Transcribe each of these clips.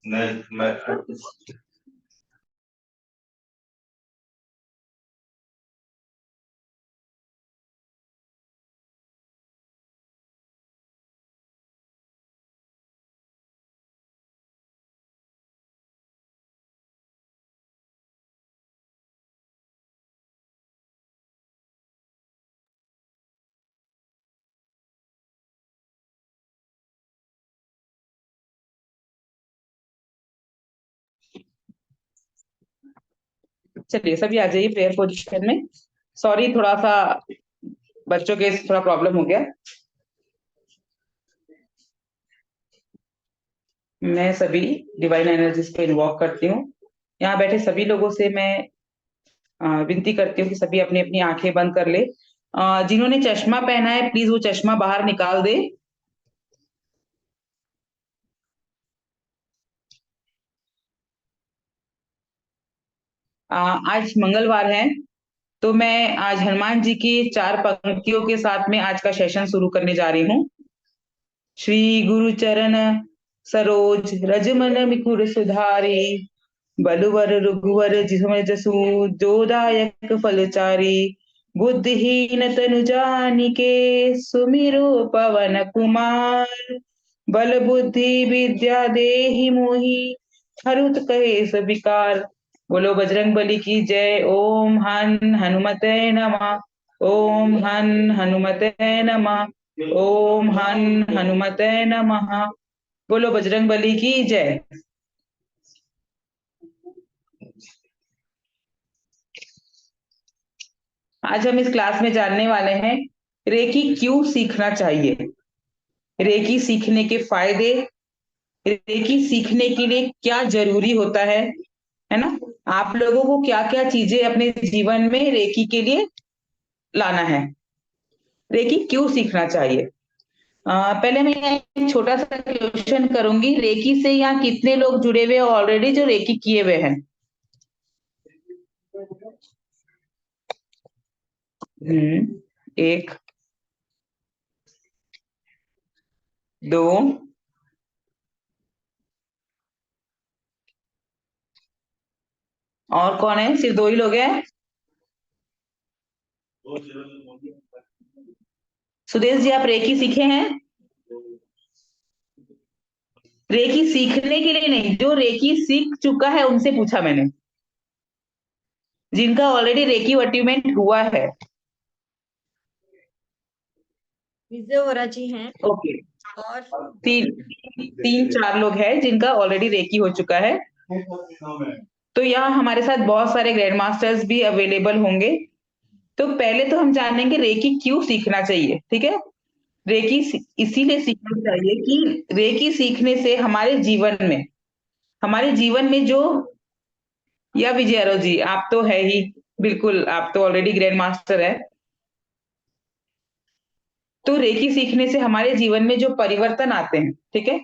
मैं चलिए सभी आ जाइए प्रेयर पोजीशन में। सॉरी, थोड़ा सा बच्चों के थोड़ा प्रॉब्लम हो गया। मैं सभी डिवाइन एनर्जीज को इन्वॉक करती हूँ। यहाँ बैठे सभी लोगों से मैं विनती करती हूँ कि सभी अपनी अपनी आंखें बंद कर ले। जिन्होंने चश्मा पहना है प्लीज वो चश्मा बाहर निकाल दे। आज मंगलवार है, तो मैं आज हनुमान जी की 4 पंक्तियों के साथ में आज का सेशन शुरू करने जा रही हूँ। श्री गुरु चरण सरोज रजमन मिकुर सुधारी, बलुवर रघुवर जिसमय जसु जोदायक फलचारी, बुद्धिहीन तनु जानिके सुमिरो पवन कुमार, बल बुद्धि विद्या देहि मोहि हरुत कहे सबिकार। बोलो बजरंग बली की जय। ओम हन हनुमते नमः। ओम हन हनुमते नमः। ओम हन हनुमते नमः। बोलो बजरंग बली की जय। आज हम इस क्लास में जानने वाले हैं रेकी क्यों सीखना चाहिए, रेकी सीखने के फायदे, रेकी सीखने के लिए क्या जरूरी होता है ना। आप लोगों को क्या क्या चीजें अपने जीवन में रेकी के लिए लाना है, रेकी क्यों सीखना चाहिए। पहले मैं एक छोटा सा क्वेश्चन करूंगी, रेकी से यहाँ कितने लोग जुड़े हुए ऑलरेडी जो रेकी किए हुए हैं। एक, दो, और कौन है, सिर्फ 2 ही लोग हैं। सुदेश जी आप रेकी सीखे हैं। रेकी सीखने के लिए नहीं, जो रेकी सीख चुका है उनसे पूछा मैंने, जिनका ऑलरेडी रेकी अटीवमेंट हुआ है। विजय वोरा जी हैं ओके, और 3-4 लोग हैं जिनका ऑलरेडी रेकी हो चुका है। तो यहाँ हमारे साथ बहुत सारे ग्रैंड मास्टर्स भी अवेलेबल होंगे। तो पहले तो हम जानेंगे रेकी क्यों सीखना चाहिए, ठीक है। रेकी इसीलिए सीखना चाहिए कि रेकी सीखने से हमारे जीवन में जो, या विजय आरो जी आप तो है ही, बिल्कुल आप तो ऑलरेडी ग्रैंड मास्टर है। तो रेकी सीखने से हमारे जीवन में जो परिवर्तन आते हैं, ठीक है।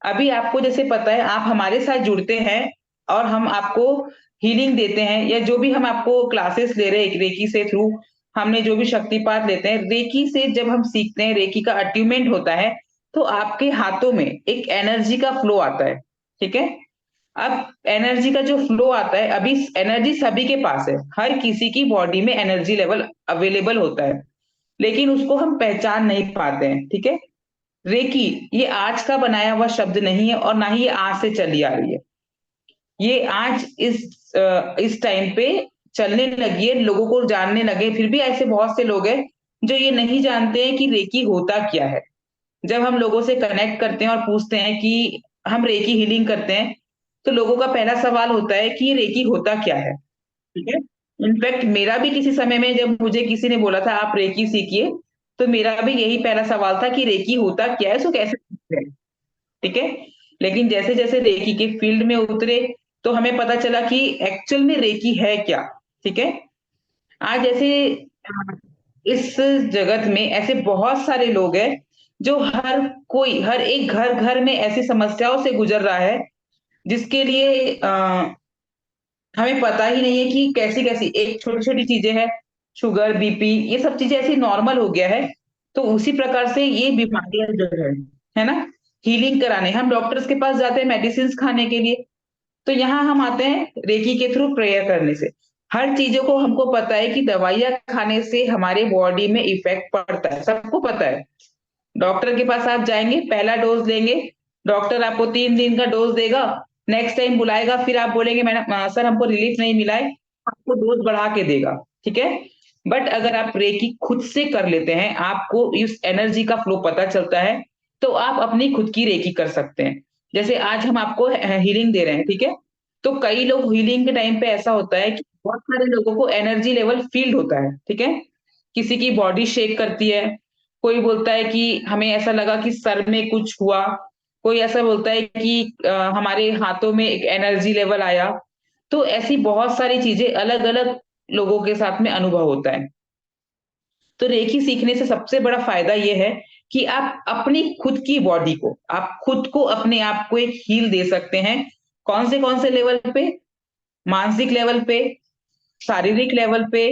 अभी आपको जैसे पता है आप हमारे साथ जुड़ते हैं और हम आपको हीलिंग देते हैं, या जो भी हम आपको क्लासेस ले रहे हैं रेकी से थ्रू, हमने जो भी शक्तिपात लेते हैं रेकी से, जब हम सीखते हैं रेकी का अट्यूमेंट होता है, तो आपके हाथों में एक एनर्जी का फ्लो आता है, ठीक है। अब एनर्जी का जो फ्लो आता है, अभी एनर्जी सभी के पास है, हर किसी की बॉडी में एनर्जी लेवल अवेलेबल होता है, लेकिन उसको हम पहचान नहीं पाते हैं, ठीक है। रेकी ये आज का बनाया हुआ शब्द नहीं है और ना ही ये आज से चली आ रही है। ये आज इस टाइम पे चलने लगी है, लोगों को जानने लगे, फिर भी ऐसे बहुत से लोग हैं जो ये नहीं जानते हैं कि रेकी होता क्या है। जब हम लोगों से कनेक्ट करते हैं और पूछते हैं कि हम रेकी हीलिंग करते हैं, तो लोगों का पहला सवाल होता है कि ये रेकी होता क्या है, ठीक है। इनफैक्ट मेरा भी किसी समय में जब मुझे किसी ने बोला था आप रेकी सीखिए, तो मेरा भी यही पहला सवाल था कि रेकी होता क्या है, इसको कैसे सीखते हैं, ठीक है। लेकिन जैसे जैसे रेकी के फील्ड में उतरे तो हमें पता चला कि एक्चुअल में रेकी है क्या, ठीक है। आज जैसे इस जगत में ऐसे बहुत सारे लोग हैं जो हर एक घर घर में ऐसी समस्याओं से गुजर रहा है, जिसके लिए हमें पता ही नहीं है कि कैसी कैसी एक छोटी छोटी चीजें हैं, शुगर बीपी ये सब चीजें ऐसी नॉर्मल हो गया है। तो उसी प्रकार से ये बीमारियां जो है ना, हीलिंग कराने, हम डॉक्टर्स के पास जाते हैं मेडिसिन खाने के लिए, तो यहाँ हम आते हैं रेकी के थ्रू प्रेयर करने से। हर चीजों को हमको पता है कि दवाइयां खाने से हमारे बॉडी में इफेक्ट पड़ता है, सबको पता है। डॉक्टर के पास आप जाएंगे, पहला डोज लेंगे, डॉक्टर आपको 3 दिन का डोज देगा, नेक्स्ट टाइम बुलाएगा, फिर आप बोलेंगे मैडम सर हमको रिलीफ नहीं मिला है, आपको डोज बढ़ा के देगा, ठीक है। बट अगर आप रेकी खुद से कर लेते हैं, आपको इस एनर्जी का फ्लो पता चलता है, तो आप अपनी खुद की रेकी कर सकते हैं। जैसे आज हम आपको हीलिंग दे रहे हैं, ठीक है। तो कई लोग हीलिंग के टाइम पे ऐसा होता है कि बहुत सारे लोगों को एनर्जी लेवल फील्ड होता है, ठीक है। किसी की बॉडी शेक करती है, कोई बोलता है कि हमें ऐसा लगा कि सर में कुछ हुआ, कोई ऐसा बोलता है कि हमारे हाथों में एक एनर्जी लेवल आया। तो ऐसी बहुत सारी चीजें अलग अलग लोगों के साथ में अनुभव होता है। तो रेकी सीखने से सबसे बड़ा फायदा ये है कि आप अपनी खुद की बॉडी को, आप खुद को अपने आप को एक हील दे सकते हैं। कौन से लेवल पे? मानसिक लेवल पे, शारीरिक लेवल पे,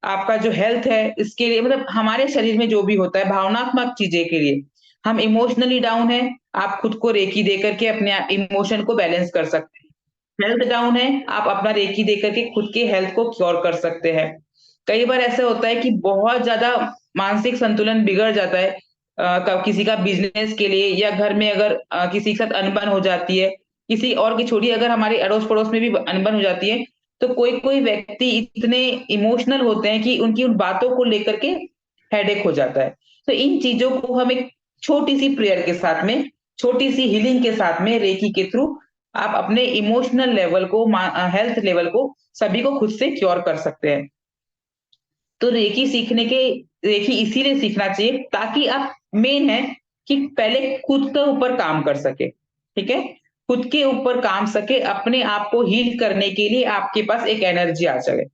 आपका जो हेल्थ है इसके लिए, मतलब हमारे शरीर में जो भी होता है भावनात्मक चीजें के लिए। हम इमोशनली डाउन है, आप खुद को रेकी दे करके अपने इमोशन को बैलेंस कर सकते हैं। हेल्थ डाउन है, आप अपना रेकी दे करके खुद के हेल्थ को क्योर कर सकते हैं। कई बार ऐसा होता है कि बहुत ज्यादा मानसिक संतुलन बिगड़ जाता है, किसी का बिजनेस के लिए, या घर में अगर किसी के साथ अनबन हो जाती है, किसी और की छोड़ी, अगर हमारे अड़ोस पड़ोस में भी अनबन हो जाती है, तो कोई कोई व्यक्ति इतने इमोशनल होते हैं कि उनकी उन बातों को लेकर के हेडेक हो जाता है। तो इन चीजों को हम एक छोटी सी प्रेयर के साथ में, छोटी सी हीलिंग के साथ में, रेकी के थ्रू आप अपने इमोशनल लेवल को, हेल्थ लेवल को, सभी को खुद से क्योर कर सकते हैं। तो रेकी इसीलिए सीखना चाहिए ताकि आप, मेन है कि पहले खुद के ऊपर काम कर सके, ठीक है। खुद के ऊपर काम सके, अपने आप को हील करने के लिए आपके पास एक एनर्जी आ जाए।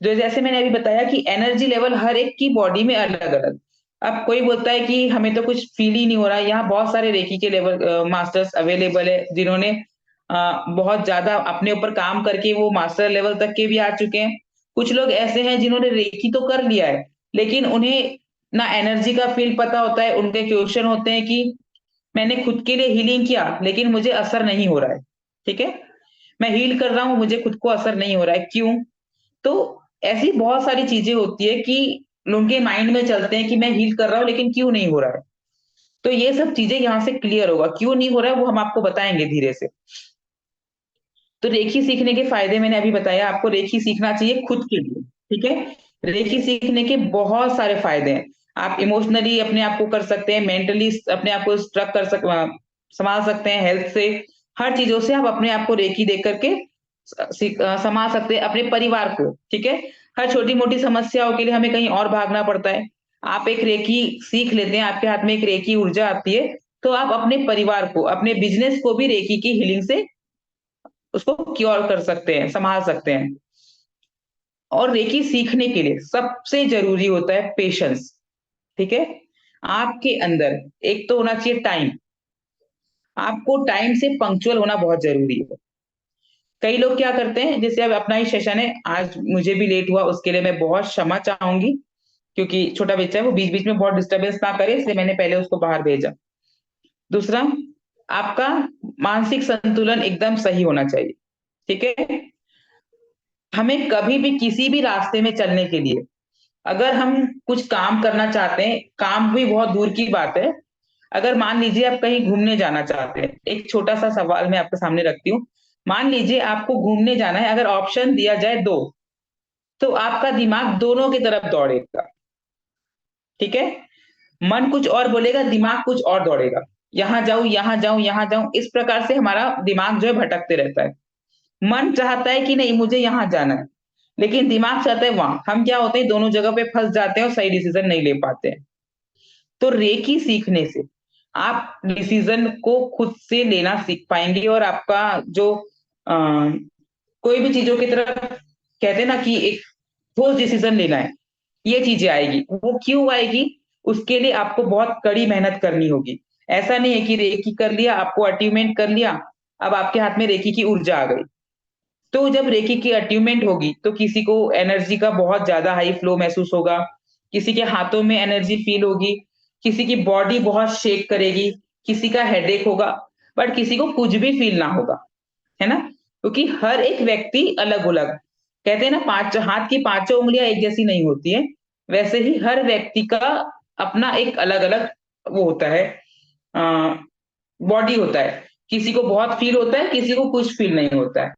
जो जैसे मैंने अभी बताया कि एनर्जी लेवल हर एक की बॉडी में अलग अलग। अब कोई बोलता है कि हमें तो कुछ फील ही नहीं हो रहा है, यहाँ बहुत सारे रेकी के लेवल मास्टर्स अवेलेबल है, जिन्होंने बहुत ज्यादा अपने ऊपर काम करके वो मास्टर लेवल तक के भी आ चुके हैं। कुछ लोग ऐसे हैं जिन्होंने रेकी तो कर लिया है, लेकिन उन्हें ना एनर्जी का फील पता होता है। उनके क्वेश्चन होते हैं कि मैंने खुद के लिए हीलिंग किया लेकिन मुझे असर नहीं हो रहा है, ठीक है। मैं हील कर रहा हूं, मुझे खुद को असर नहीं हो रहा है, क्यों? तो ऐसी बहुत सारी चीजें होती है कि उनके माइंड में चलते हैं कि मैं हील कर रहा हूँ लेकिन क्यों नहीं हो रहा है। तो ये सब चीजें यहाँ से क्लियर होगा, क्यों नहीं हो रहा है वो हम आपको बताएंगे धीरे से। तो रेखी सीखने के फायदे मैंने अभी बताया आपको, रेखी सीखना चाहिए खुद के लिए, ठीक है। रेखी सीखने के बहुत सारे फायदे हैं। आप इमोशनली अपने आप को कर सकते हैं, मेंटली अपने आप को स्ट्रक संभाल सकते हैं, हेल्थ से, हर चीजों से आप अपने आप को रेखी दे करके संभाल सकते हैं अपने परिवार को, ठीक है। हर छोटी मोटी समस्याओं के लिए हमें कहीं और भागना पड़ता है, आप एक रेखी सीख लेते हैं, आपके हाथ में एक रेखी ऊर्जा आती है, तो आप अपने परिवार को, अपने बिजनेस को भी रेखी की हीलिंग से उसको क्योर कर सकते हैं, संभाल सकते हैं। और रेकी सीखने के लिए सबसे जरूरी होता है पेशेंस, ठीक है। आपके अंदर एक तो होना चाहिए टाइम, आपको टाइम से पंक्चुअल होना बहुत जरूरी है। कई लोग क्या करते हैं, जैसे अब अपना ही सेशन है, आज मुझे भी लेट हुआ, उसके लिए मैं बहुत क्षमा चाहूंगी, क्योंकि छोटा बच्चा है, वो बीच बीच में बहुत डिस्टरबेंस ना करे, इसलिए मैंने पहले उसको बाहर भेजा। दूसरा, आपका मानसिक संतुलन एकदम सही होना चाहिए, ठीक है। हमें कभी भी किसी भी रास्ते में चलने के लिए, अगर हम कुछ काम करना चाहते हैं, काम भी बहुत दूर की बात है, अगर मान लीजिए आप कहीं घूमने जाना चाहते हैं, एक छोटा सा सवाल मैं आपके सामने रखती हूँ। मान लीजिए आपको घूमने जाना है, अगर ऑप्शन दिया जाए दो, तो आपका दिमाग दोनों की तरफ दौड़ेगा, ठीक है। मन कुछ और बोलेगा, दिमाग कुछ और दौड़ेगा, यहाँ जाऊं, यहाँ जाऊं, यहाँ जाऊं, इस प्रकार से हमारा दिमाग जो है भटकते रहता है। मन चाहता है कि नहीं मुझे यहाँ जाना है, लेकिन दिमाग चाहता है वहां। हम क्या होते हैं, दोनों जगह पे फंस जाते हैं और सही डिसीजन नहीं ले पाते हैं। तो रेकी सीखने से आप डिसीजन को खुद से लेना सीख पाएंगे, और आपका जो कोई भी चीजों की तरफ, कहते हैं ना कि एक ठोस डिसीजन लेना है, ये चीजें आएगी। वो क्यों आएगी? उसके लिए आपको बहुत कड़ी मेहनत करनी होगी। ऐसा नहीं है कि रेकी कर लिया, आपको अचीवमेंट कर लिया, अब आपके हाथ में रेकी की ऊर्जा आ गई। तो जब रेकी की अचीवमेंट होगी तो किसी को एनर्जी का बहुत ज्यादा हाई फ्लो महसूस होगा, किसी के हाथों में एनर्जी फील होगी, किसी की बॉडी बहुत शेक करेगी, किसी का हेडेक होगा, बट किसी को कुछ भी फील ना होगा, है ना? क्योंकि हर एक व्यक्ति अलग-अलग, कहते हैं ना, 5 हाथ की पाँचों उँगलियाँ एक जैसी नहीं होती हैं, वैसे ही हर व्यक्ति का अपना एक अलग-अलग वो होता है, अ, बॉडी होता है। किसी को बहुत फील होता है, किसी को कुछ फील नहीं होता है।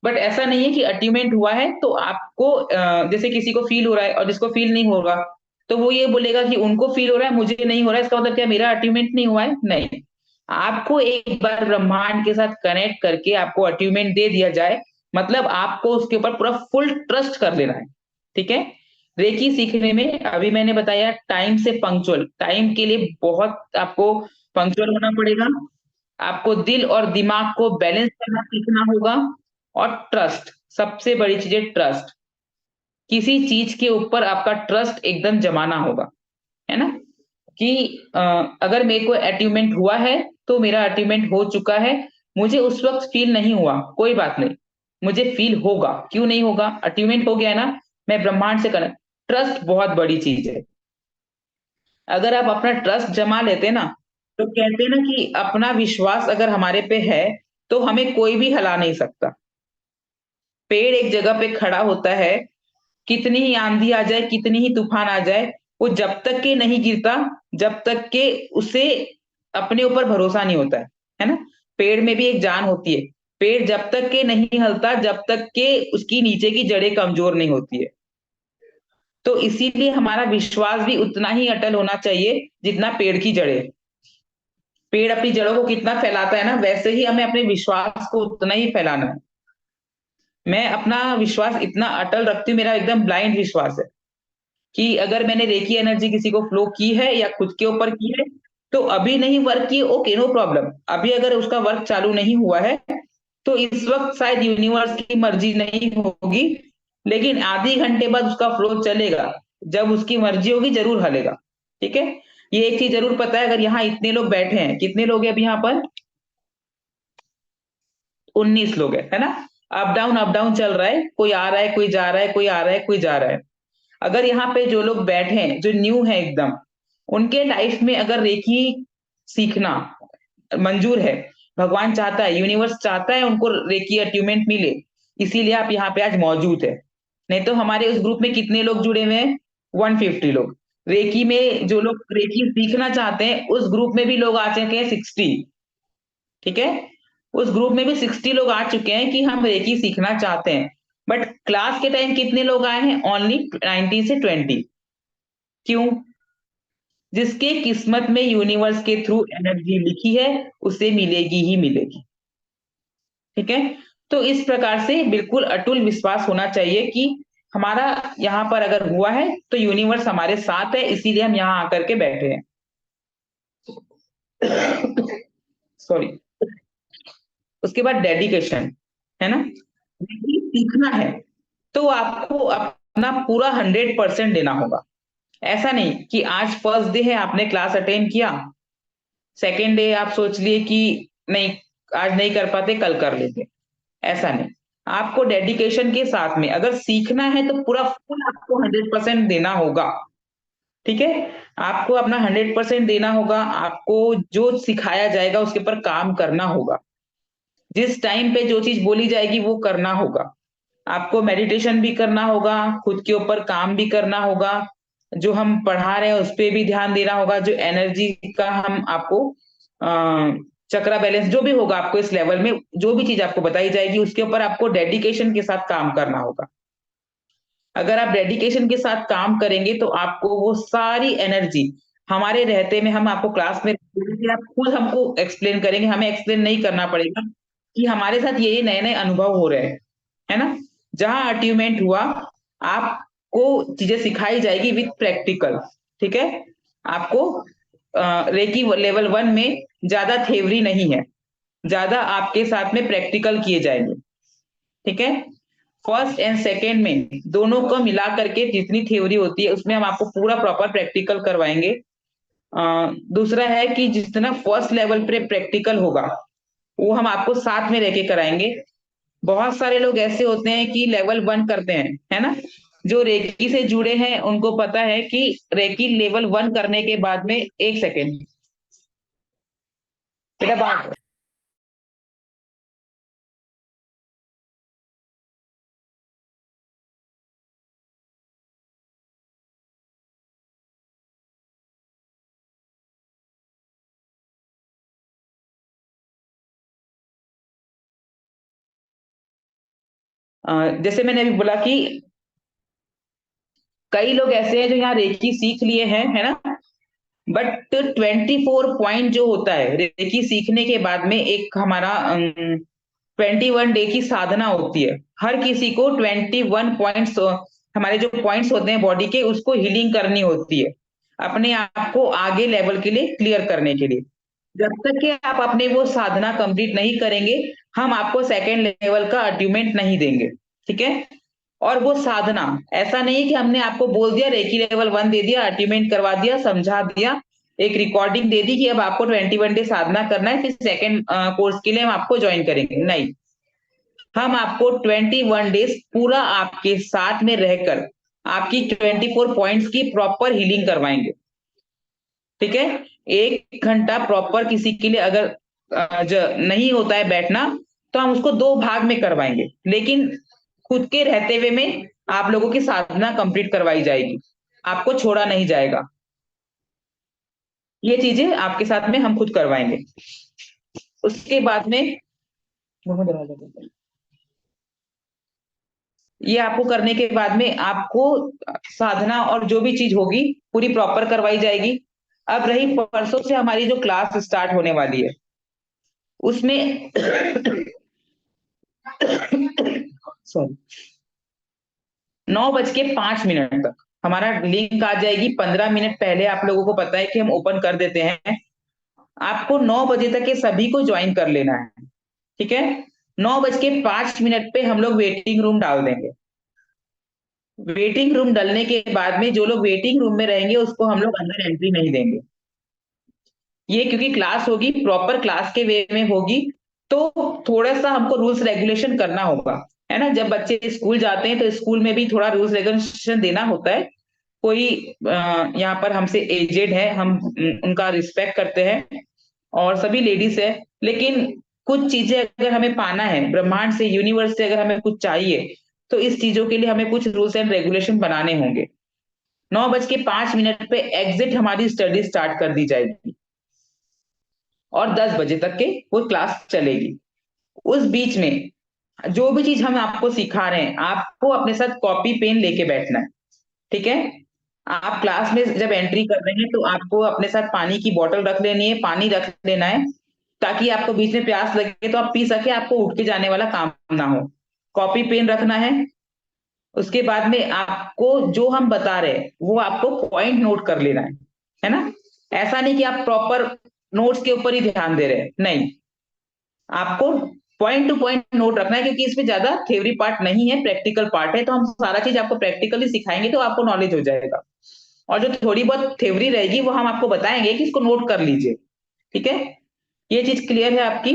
बट ऐसा नहीं है कि अटीन्मेंट हुआ है तो आपको जैसे किसी को फील हो रहा है और जिसको फील नहीं होगा, तो वो ये बोलेगा कि उनको फील हो रहा है, मुझे नहीं हो रहा है, इसका मतलब क्या मेरा अटीन्मेंट नहीं हुआ है? नहीं। आपको एक बार ब्रह्मांड के साथ कनेक्ट करके आपको अटीन्मेंट दे दिया जाए, मतलब आपको उसके ऊपर पूरा फुल ट्रस्ट कर लेना है, ठीक है? रेकी सीखने में अभी मैंने बताया टाइम से पंक्चुअल, टाइम के लिए बहुत आपको पंक्चुअल होना पड़ेगा, आपको दिल और दिमाग को बैलेंस करना सीखना होगा और ट्रस्ट, सबसे बड़ी चीज़ है ट्रस्ट। किसी चीज़ के ऊपर आपका ट्रस्ट एकदम जमाना होगा, है ना? कि अ, अगर मेरे को अचीवमेंट हुआ है, तो मेरा अचीवमेंट हो चुका है, मुझे उस वक़्त फ़ील नहीं हुआ, कोई बात नहीं, मुझे फ़ील होगा, क्यों नहीं होगा? अचीवमेंट हो गया है ना, मैं ब्रह्मांड से कनेक्ट, ट्रस्ट बहुत बड़ी चीज़ है। अगर आप अपना ट्रस्ट जमा लेते हैं ना, तो कहते हैं ना कि अपना विश्वास अगर हमारे पे है, तो हमें कोई भी हिला नहीं सकता। पेड़ एक जगह पे खड़ा होता है, कितनी ही आंधी आ जाए, कितनी ही तूफान आ जाए, वो जब तक के नहीं गिरता, जब तक के उसे अपने ऊपर भरोसा नहीं होता है ना? पेड़ में भी एक जान होती है। पेड़ जब तक के नहीं हिलता, जब तक के उसकी नीचे की जड़ें कमज़ोर नहीं होती है। तो इसीलिए हमारा विश्वास भी उतना ही अटल होना चाहिए, जितना पेड़ की जड़ें। पेड़ अपनी जड़ों को कितना फैलाता है ना, वैसे ही हमें अपने विश्वास को उतना ही फैलाना है। मैं अपना विश्वास इतना अटल रखती हूँ, मेरा एकदम ब्लाइंड विश्वास है कि अगर मैंने रेकी एनर्जी किसी को फ्लो की है या खुद के ऊपर की है, तो अभी नहीं वर्क की, ओके, नो प्रॉब्लम। अभी अगर उसका वर्क चालू नहीं हुआ है, तो इस वक़्त शायद यूनिवर्स की मर्ज़ी नहीं होगी, लेकिन आधे घंटे बाद उसका फ्लो चलेगा। जब उसकी मर्ज़ी होगी ज़रूर हलेगा, ठीक है? ये एक चीज़ ज़रूर पता है, अगर यहाँ इतने लोग बैठे हैं, कितने लोग हैं अभी यहाँ पर? 19 लोग हैं, है ना? अप डाउन चल रहा है, कोई आ रहा है, कोई जा रहा है, कोई आ रहा है, कोई जा रहा है। अगर यहाँ पे जो लोग बैठे हैं, जो न्यू है एकदम, उनके लाइफ में अगर रेकी सीखना मंजूर है, भगवान चाहता है, यूनिवर्स चाहता है उनको रेकी अचीवमेंट मिले, इसीलिए आप यहाँ पे आज मौजूद है। नहीं तो हमारे उस ग्रुप में कितने लोग जुड़े हुए हैं? 150 लोग। रेकी में जो लोग रेकी सीखना चाहते हैं, उस ग्रुप में भी लोग आ चुके हैं 60, ठीक है? उस ग्रुप में भी 60 लोग आ चुके हैं कि हम रेकी सीखना चाहते हैं। बट क्लास के टाइम कितने लोग आए हैं? ओनली 19 से 20। क्यों? जिसके किस्मत में यूनिवर्स के थ्रू एनर्जी लिखी है, उसे मिलेगी ही मिलेगी, ठीक है? तो इस प्रकार से बिल्कुल अटूट विश्वास होना चाहिए कि हमारा यहाँ पर अगर हुआ है, तो यूनिवर्स हमारे साथ है, इसीलिए हम यहाँ आकर के बैठे हैं। सॉरी। उसके बाद डेडिकेशन, है ना? यदि सीखना है, तो आपको अपना पूरा 100% देना होगा। ऐसा नहीं कि आज फर्स्ट डे है, आपने क्लास अटेंड किया, सेकंड डे आप सोच लिए कि नहीं, आज नहीं कर पाते, कल कर लेंगे, ऐसा नहीं। आपको डेडिकेशन के साथ में अगर सीखना है, तो पूरा फुल आपको 100% देना होगा, ठीक है? आपको अपना 100% देना होगा, आपको जो सिखाया जाएगा उसके ऊपर काम करना होगा। जिस टाइम पे जो चीज़ बोली जाएगी वो करना होगा। आपको मेडिटेशन भी करना होगा, खुद के ऊपर काम भी करना होगा, जो हम पढ़ा रहे हैं उस पे भी ध्यान देना होगा, जो एनर्जी का हम आपको चक्रा बैलेंस जो भी होगा आपको इस लेवल में, जो भी चीज़ आपको बताई जाएगी उसके ऊपर आपको डेडिकेशन के साथ काम करना होगा। अगर आप डेडिकेशन के साथ काम करेंगे तो आपको वो सारी एनर्जी हमारे रहते में, हम आपको क्लास में आप खुद हमको एक्सप्लेन करेंगे, हमें एक्सप्लेन नहीं करना पड़ेगा कि हमारे साथ ये नए-नए अनुभव हो रहे हैं, है ना? जहाँ अचीवमेंट हुआ, आपको चीज़ें सिखाई जाएगी विथ प्रैक्टिकल, ठीक है? आपको रेकी लेवल 1 में ज़्यादा थ्योरी नहीं है, ज़्यादा आपके साथ में प्रैक्टिकल किए जाएँगे, ठीक है? फर्स्ट एंड सेकंड में दोनों को मिला करके जितनी थ्योरी होती है, उसमें हम आपको पूरा प्रॉपर प्रैक्टिकल करवाएँगे। दूसरा है कि जितना फर्स्ट लेवल पे प्रैक्टिकल होगा, वो हम आपको साथ में रह के कराएँगे। बहुत सारे लोग ऐसे होते हैं कि लेवल 1 करते हैं, है ना? जो रेकी से जुड़े हैं, उनको पता है कि रेकी लेवल 1 करने के बाद में 1 सेकंड, बेटा बाहर। जैसे मैंने अभी बोला कि कई लोग ऐसे हैं जो यहाँ रेकी सीख लिए हैं, है ना, बट 24 पॉइंट जो होता है रेकी सीखने के बाद में, एक हमारा 21 डे की साधना होती है। हर किसी को 21 पॉइंट्स, हमारे जो पॉइंट्स होते हैं बॉडी के, उसको हीलिंग करनी होती है अपने आप को आगे लेवल के लिए क्लियर करने के लिए। जब तक कि आप अपने वो साधना कंप्लीट नहीं करेंगे, हम आपको सेकेंड लेवल का अचीवमेंट नहीं देंगे। ठीक है। और वो साधना ऐसा नहीं है कि हमने आपको बोल दिया रेकी लेवल 1 दे दिया, अचीवमेंट करवा दिया, समझा दिया, एक रिकॉर्डिंग दे दी कि अब आपको 21 डे साधना करना है, फिर सेकेंड कोर्स के लिए हम आपको ज्वाइन करेंगे। नहीं, हम आपको 21 डेज पूरा आपके साथ में रहकर आपकी 24 पॉइंट्स की प्रॉपर हीलिंग करवाएंगे। ठीक है। 1 घंटा प्रॉपर किसी के लिए अगर नहीं होता है बैठना, तो हम उसको 2 भाग में करवाएंगे, लेकिन खुद के रहते हुए में आप लोगों की साधना कंप्लीट करवाई जाएगी, आपको छोड़ा नहीं जाएगा। ये चीजें आपके साथ में हम खुद करवाएंगे। उसके बाद में ये आपको करने के बाद में आपको साधना और जो भी चीज होगी पूरी प्रॉपर करवाई जाएगी। अब रही परसों से हमारी जो क्लास स्टार्ट होने वाली है, उसमें सॉरी 9:05 तक हमारा लिंक आ जाएगी। 15 मिनट पहले आप लोगों को पता है कि हम ओपन कर देते हैं। आपको 9 बजे तक ये सभी को ज्वाइन कर लेना है। ठीक है। 9:05 पे हम लोग वेटिंग रूम डाल देंगे। वेटिंग रूम डालने के बाद में जो लोग वेटिंग रूम में रहेंगे उसको हम लोग अंदर एंट्री नहीं देंगे। ये क्योंकि क्लास होगी, प्रॉपर क्लास के वे में होगी, तो थोड़ा सा हमको रूल्स रेगुलेशन करना होगा, है ना। जब बच्चे स्कूल जाते हैं तो स्कूल में भी थोड़ा रूल्स रेगुलेशन देना होता है। कोई यहाँ पर हमसे एजेड है, हम उनका रिस्पेक्ट करते हैं, और सभी लेडीज है, लेकिन कुछ चीजें अगर हमें पाना है ब्रह्मांड से, यूनिवर्स से अगर हमें कुछ चाहिए, तो इस चीजों के लिए हमें कुछ रूल्स एंड रेगुलेशन बनाने होंगे। 9:05 पे एग्जिट हमारी स्टडी स्टार्ट कर दी जाएगी और 10 बजे तक के वो क्लास चलेगी। उस बीच में जो भी चीज हम आपको सिखा रहे हैं, आपको अपने साथ कॉपी पेन लेके बैठना है। ठीक है। आप क्लास में जब एंट्री कर रहे हैं तो आपको अपने साथ पानी की बोतल रख लेनी है, पानी रख लेना है, ताकि आपको बीच में प्यास लगे तो आप पी सके, आपको उठ के जाने वाला काम ना हो। कॉपी पेन रखना है। उसके बाद में आपको जो हम बता रहे हैं वो आपको पॉइंट नोट कर लेना है ना। ऐसा नहीं कि आप प्रॉपर नोट्स के ऊपर ही ध्यान दे रहे हैं, नहीं, आपको पॉइंट टू पॉइंट नोट रखना है, क्योंकि इसमें ज्यादा थ्योरी पार्ट नहीं है, प्रैक्टिकल पार्ट है, तो हम सारा चीज आपको प्रैक्टिकली सिखाएंगे तो आपको नॉलेज हो जाएगा। और जो थोड़ी बहुत थ्योरी रहेगी वो हम आपको बताएंगे कि इसको नोट कर लीजिए। ठीक है। ये चीज क्लियर है आपकी।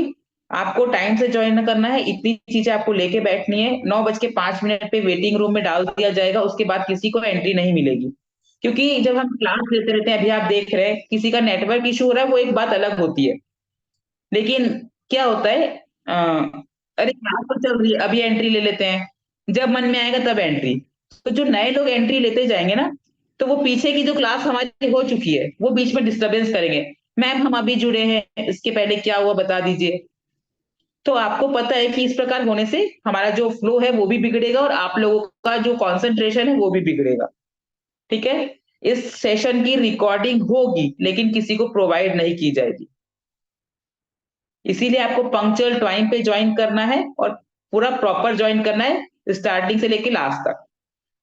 आपको टाइम से ज्वाइन करना है, इतनी चीजें आपको लेके बैठनी है। 9:05 पे वेटिंग रूम में डाल दिया जाएगा, उसके बाद किसी को एंट्री नहीं मिलेगी। क्योंकि जब हम क्लास लेते रहते हैं, अभी आप देख रहे हैं किसी का नेटवर्क इशू हो रहा है, वो एक बात अलग होती है, लेकिन क्या होता है, अ, अरे क्लास तो चल रही है, अभी एंट्री ले लेते हैं, जब मन में आएगा तब एंट्री। तो जो नए लोग एंट्री लेते जाएंगे ना, तो वो पीछे की जो क्लास हमारी हो चुकी है वो बीच में डिस्टरबेंस करेंगे। मैम हम अभी जुड़े हैं, इसके पहले क्या हुआ बता दीजिए। तो आपको पता है कि इस प्रकार होने से हमारा जो फ्लो है वो भी बिगड़ेगा, और आप लोगों का जो कॉन्सेंट्रेशन है वो भी बिगड़ेगा। ठीक है। इस सेशन की रिकॉर्डिंग होगी, लेकिन किसी को प्रोवाइड नहीं की जाएगी। इसीलिए आपको पंक्चुअल टाइम पे ज्वाइन करना है और पूरा प्रॉपर ज्वाइन करना है, स्टार्टिंग से लेके लास्ट तक।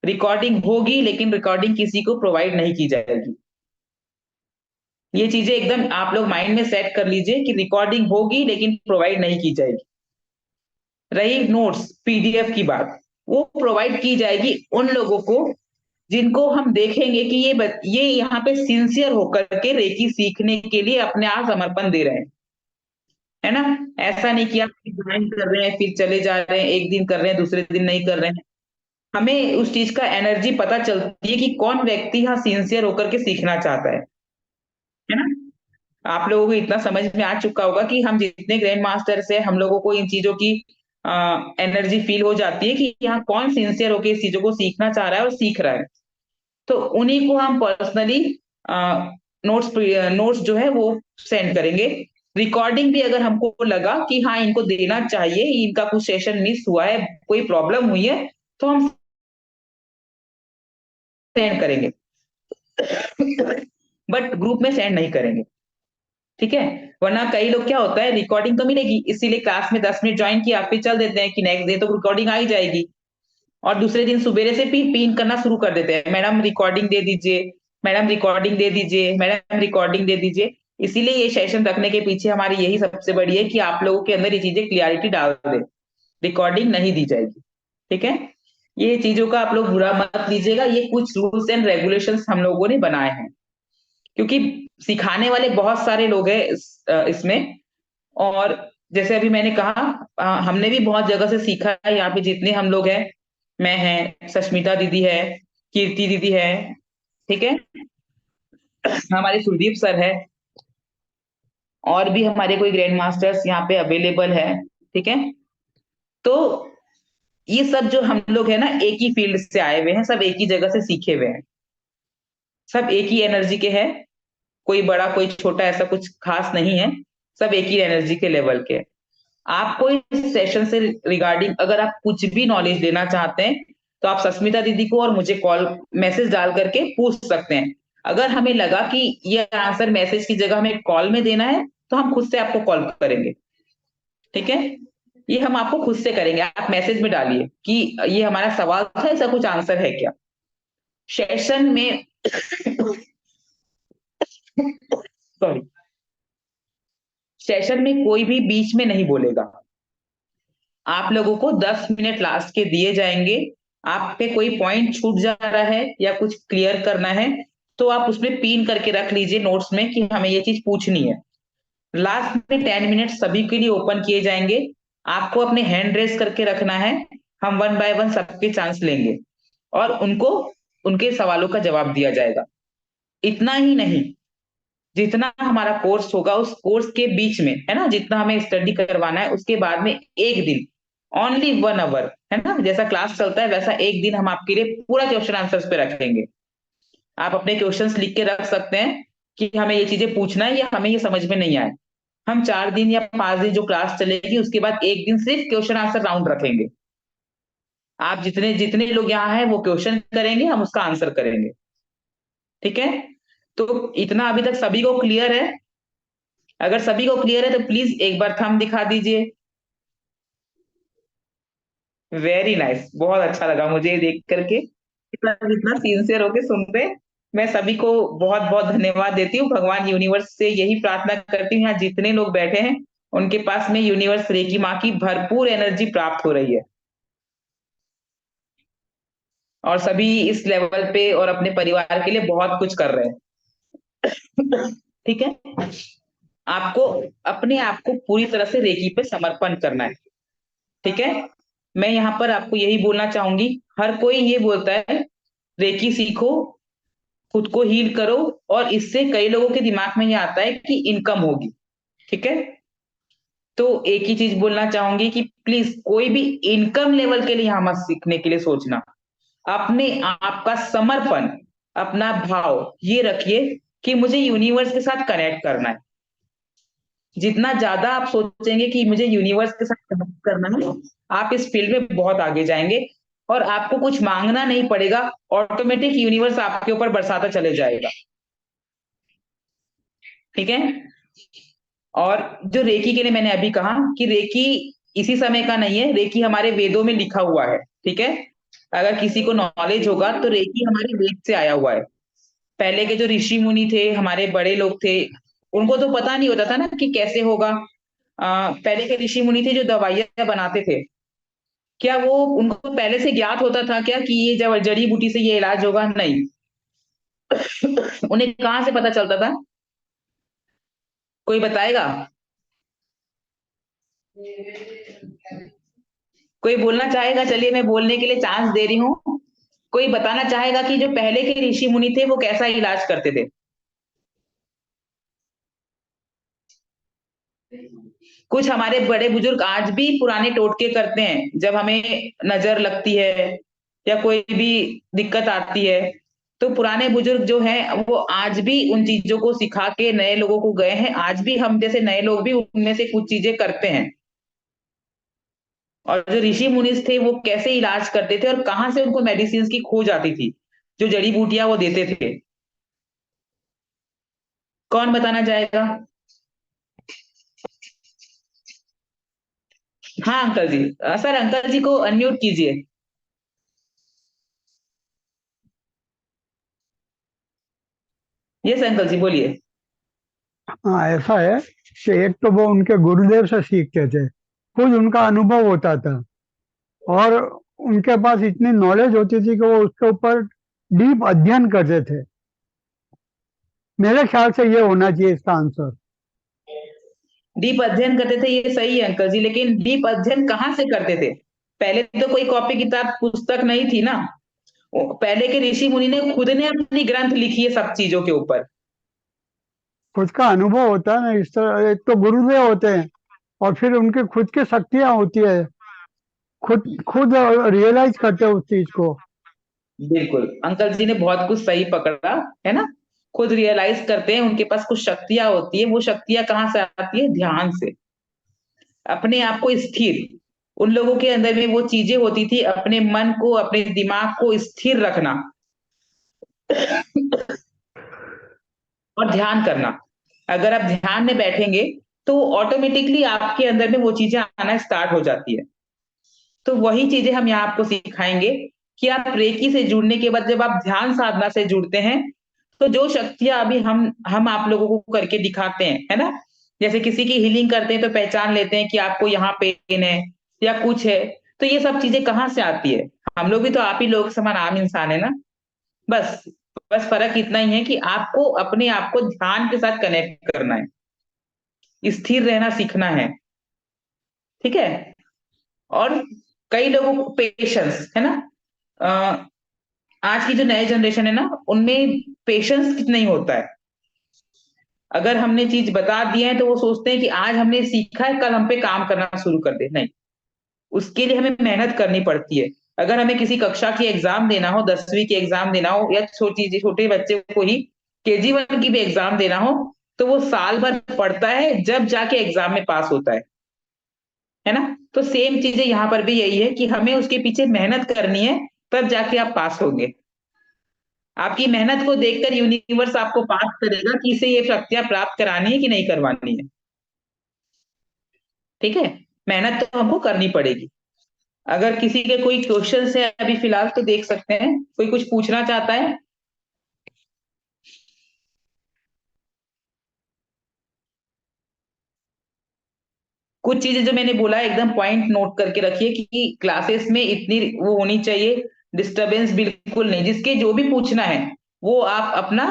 रिकॉर्डिंग होगी, लेकिन रिकॉर्डिंग किसी को प्रोवाइड नहीं की जाएगी। ये चीजें एकदम आप लोग माइंड में सेट कर लीजिए कि रिकॉर्डिंग होगी लेकिन प्रोवाइड नहीं की जाएगी। रही नोट्स पीडीएफ की बात, वो प्रोवाइड की जाएगी उन लोगों को जिनको हम देखेंगे कि ये यहाँ पे सिंसियर होकर के रेकी सीखने के लिए अपने आप समर्पण दे रहे हैं, है ना। ऐसा नहीं कि आप ज्वाइन कर रहे हैं फिर चले जा रहे हैं, एक दिन कर रहे हैं दूसरे दिन नहीं कर रहे हैं। हमें उस चीज का एनर्जी पता चलती है कि कौन व्यक्ति यहाँ सिंसियर होकर के सीखना चाहता है ना। आप लोगों को इतना समझ में आ चुका होगा कि हम जितने ग्रैंड मास्टर्स है, हम लोगों को इन चीजों की एनर्जी फील हो जाती है कि यहाँ कौन सिंसियर होकर इस चीजों को सीखना चाह रहा है और सीख रहा है। तो उन्हीं को हम पर्सनली नोट्स नोट्स जो है वो सेंड करेंगे। रिकॉर्डिंग भी अगर हमको लगा कि हाँ इनको देना चाहिए, इनका कुछ सेशन मिस हुआ है, कोई प्रॉब्लम हुई है, तो हम सेंड करेंगे, बट ग्रुप में सेंड नहीं करेंगे। ठीक है। वरना कई लोग क्या होता है, रिकॉर्डिंग तो मिलेगी इसीलिए क्लास में 10 मिनट ज्वाइन किया फिर चल देते हैं कि नेक्स्ट डे तो रिकॉर्डिंग आ ही जाएगी, और दूसरे दिन सुबेरे से भी पिन करना शुरू कर देते हैं, मैडम रिकॉर्डिंग दे दीजिए, मैडम रिकॉर्डिंग दे दीजिए, मैडम रिकॉर्डिंग दे दीजिए। इसीलिए ये सेशन रखने के पीछे हमारी यही सबसे बड़ी है कि आप लोगों के अंदर ये चीजें क्लियरिटी डाल दे, रिकॉर्डिंग नहीं दी जाएगी। ठीक है। ये चीजों का आप लोग बुरा मत लीजिएगा, ये कुछ रूल्स एंड रेगुलेशंस हम लोगों ने बनाए हैं, क्योंकि सिखाने वाले बहुत सारे लोग हैं इसमें। और जैसे अभी मैंने कहा, हमने भी बहुत जगह से सीखा है, यहाँ पे जितने हम लोग हैं, मैं है, सष्मिता दीदी है, कीर्ति दीदी है, ठीक है, हमारे सुदीप सर है, और भी हमारे कोई ग्रैंड मास्टर्स यहाँ पे अवेलेबल है। ठीक है। तो ये सब जो हम लोग है ना, एक ही फील्ड से आए हुए हैं, सब एक ही जगह से सीखे हुए हैं, सब एक ही एनर्जी के हैं, कोई बड़ा कोई छोटा ऐसा कुछ खास नहीं है, सब एक ही एनर्जी के लेवल के। आपको इस सेशन से रिगार्डिंग अगर आप कुछ भी नॉलेज लेना चाहते हैं, तो आप सस्मिता दीदी को और मुझे कॉल मैसेज डाल करके पूछ सकते हैं। अगर हमें लगा कि ये आंसर मैसेज की जगह हमें कॉल में देना है, तो हम खुद से आपको कॉल करेंगे। ठीक है। ये हम आपको खुद से करेंगे, आप मैसेज में डालिए कि ये हमारा सवाल था, ऐसा कुछ आंसर है क्या। सेशन में सॉरी, सेशन में कोई भी बीच में नहीं बोलेगा। आप लोगों को 10 मिनट लास्ट के दिए जाएंगे। आप पे कोई पॉइंट छूट जा रहा है या कुछ क्लियर करना है, तो आप उसमें पिन करके रख लीजिए नोट्स में कि हमें ये चीज पूछनी है। लास्ट में 10 मिनट सभी के लिए ओपन किए जाएंगे। आपको अपने हैंड रेस करके रखना है, हम वन बाय वन सबके चांस लेंगे और उनको उनके सवालों का जवाब दिया जाएगा। इतना ही नहीं, जितना हमारा कोर्स होगा उस कोर्स के बीच में है ना, जितना हमें स्टडी करवाना है, उसके बाद में एक दिन, ओनली 1 आवर है ना, जैसा क्लास चलता है वैसा एक दिन हम आपके लिए पूरा क्वेश्चन आंसर्स पे रखेंगे। आप अपने क्वेश्चंस लिख के रख सकते हैं कि हमें ये चीजें पूछना है या हमें ये समझ में नहीं आए। हम 4 दिन या 5 दिन जो क्लास चलेगी उसके बाद एक दिन सिर्फ क्वेश्चन आंसर राउंड रखेंगे। आप जितने जितने लोग यहाँ हैं वो क्वेश्चन करेंगे, हम उसका आंसर करेंगे। ठीक है। तो इतना अभी तक सभी को क्लियर है? अगर सभी को क्लियर है तो प्लीज एक बार थंब दिखा दीजिए। वेरी नाइस, बहुत अच्छा लगा मुझे ये देख करके, इतना इतना सिंसियर होके सुन रहे हैं। मैं सभी को बहुत बहुत धन्यवाद देती हूँ, भगवान यूनिवर्स से यही प्रार्थना करती हूँ यहाँ जितने लोग बैठे हैं उनके पास में यूनिवर्स रेकी माँ की भरपूर एनर्जी प्राप्त हो रही है, और सभी इस लेवल पे और अपने परिवार के लिए बहुत कुछ कर रहे हैं। ठीक है। आपको अपने आप को पूरी तरह से रेकी पे समर्पण करना है। ठीक है। मैं यहाँ पर आपको यही बोलना चाहूंगी, हर कोई ये बोलता है रेकी सीखो, खुद को हील करो, और इससे कई लोगों के दिमाग में ये आता है कि इनकम होगी। ठीक है। तो एक ही चीज बोलना चाहूंगी कि प्लीज कोई भी इनकम लेवल के लिए यहाँ मत सीखने के लिए सोचना। अपने आप का समर्पण, अपना भाव ये रखिए कि मुझे यूनिवर्स के साथ कनेक्ट करना है। जितना ज्यादा आप सोचेंगे कि मुझे यूनिवर्स के साथ कनेक्ट करना है, आप इस फील्ड में बहुत आगे जाएंगे और आपको कुछ मांगना नहीं पड़ेगा, ऑटोमेटिक यूनिवर्स आपके ऊपर बरसाता चले जाएगा। ठीक है। और जो रेकी के लिए मैंने अभी कहा कि रेकी इसी समय का नहीं है, रेकी हमारे वेदों में लिखा हुआ है। ठीक है। अगर किसी को नॉलेज होगा तो रेकी हमारे वेद से आया हुआ है। पहले के जो ऋषि मुनि थे, हमारे बड़े लोग थे, उनको तो पता नहीं होता था ना कि कैसे होगा। पहले के ऋषि मुनि थे जो दवाइयां बनाते थे, क्या वो उनको पहले से ज्ञात होता था क्या कि ये जब जड़ी बूटी से ये इलाज होगा? नहीं। उन्हें कहाँ से पता चलता था? कोई बताएगा? कोई बोलना चाहेगा? चलिए मैं बोलने के लिए चांस दे रही हूँ। कोई बताना चाहेगा कि जो पहले के ऋषि मुनि थे वो कैसा इलाज करते थे? कुछ हमारे बड़े बुजुर्ग आज भी पुराने टोटके करते हैं जब हमें नजर लगती है या कोई भी दिक्कत आती है। तो पुराने बुजुर्ग जो हैं वो आज भी उन चीजों को सिखा के नए लोगों को गए हैं। आज भी हम जैसे नए लोग भी उनमें से कुछ चीजें करते हैं। और जो ऋषि मुनिस थे वो कैसे इलाज करते थे और कहाँ से उनको मेडिसिन की खोज आती थी, जो जड़ी बूटियां वो देते थे। कौन बताना चाहेगा? हाँ अंकल जी। सर अंकल जी को अनम्यूट कीजिए। यस अंकल जी बोलिए। हाँ, ऐसा है कि एक तो वो उनके गुरुदेव से सीखते थे, खुद उनका अनुभव होता था, और उनके पास इतनी नॉलेज होती थी कि वो उसके ऊपर डीप अध्ययन करते थे। मेरे ख्याल से ये होना चाहिए इसका आंसर। डीप अध्ययन करते थे ये सही है अंकल जी, लेकिन डीप अध्ययन कहाँ से करते थे? पहले तो कोई कॉपी किताब पुस्तक नहीं थी ना। पहले के ऋषि मुनि ने खुद ने अपनी ग्रंथ लिखी है सब चीजों के ऊपर। खुद का अनुभव होता है ना, इस तरह एक तो गुरुदेव होते हैं और फिर उनकी खुद की शक्तियां होती है, खुद खुद रियलाइज करते हैं उस चीज को। बिल्कुल अंकल जी ने बहुत कुछ सही पकड़ा है ना। खुद रियलाइज करते हैं, उनके पास कुछ शक्तियां होती है। वो शक्तियां कहाँ से आती है? ध्यान से। अपने आप को स्थिर, उन लोगों के अंदर में वो चीजें होती थी, अपने मन को अपने दिमाग को स्थिर रखना और ध्यान करना। अगर आप ध्यान में बैठेंगे तो ऑटोमेटिकली आपके अंदर में वो चीजें आना स्टार्ट हो जाती है। तो वही चीजें हम यहाँ आपको सिखाएंगे कि आप रेकी से जुड़ने के बाद जब आप ध्यान साधना से जुड़ते हैं तो जो शक्तियां अभी हम आप लोगों को करके दिखाते हैं, है ना। जैसे किसी की हीलिंग करते हैं तो पहचान लेते हैं कि आपको यहाँ पेन है या कुछ है। तो ये सब चीजें कहाँ से आती है? हम लोग भी तो आप ही लोग समान आम इंसान है ना। बस बस फर्क इतना ही है कि आपको अपने आप को ध्यान के साथ कनेक्ट करना है, स्थिर रहना सीखना है। ठीक है। और कई लोगों को पेशेंस है ना। अ, आज की जो नई जनरेशन है ना उनमें पेशेंस नहीं होता है। अगर हमने चीज बता दिया है तो वो सोचते हैं कि आज हमने सीखा है कल हम पे काम करना शुरू कर दे। नहीं, उसके लिए हमें मेहनत करनी पड़ती है। अगर हमें किसी कक्षा की एग्जाम देना हो, 10वीं की एग्जाम देना हो, या छोटी छोटे बच्चे को ही KG 1 की भी एग्जाम देना हो, तो वो साल भर पढ़ता है जब जाके एग्जाम में पास होता है ना। तो सेम चीजें यहाँ पर भी यही है कि हमें उसके पीछे मेहनत करनी है, तब जाके आप पास होंगे। आपकी मेहनत को देखकर यूनिवर्स आपको पास करेगा कि इसे ये शक्तियां प्राप्त करानी है कि नहीं करवानी है। ठीक है। मेहनत तो हमको करनी पड़ेगी। अगर किसी के कोई क्वेश्चन है अभी फिलहाल तो देख सकते हैं, कोई कुछ पूछना चाहता है? कुछ चीजें जो मैंने बोला एकदम पॉइंट नोट करके रखिए कि क्लासेस में इतनी वो होनी चाहिए, डिस्टरबेंस बिल्कुल नहीं। जिसके जो भी पूछना है वो आप अपना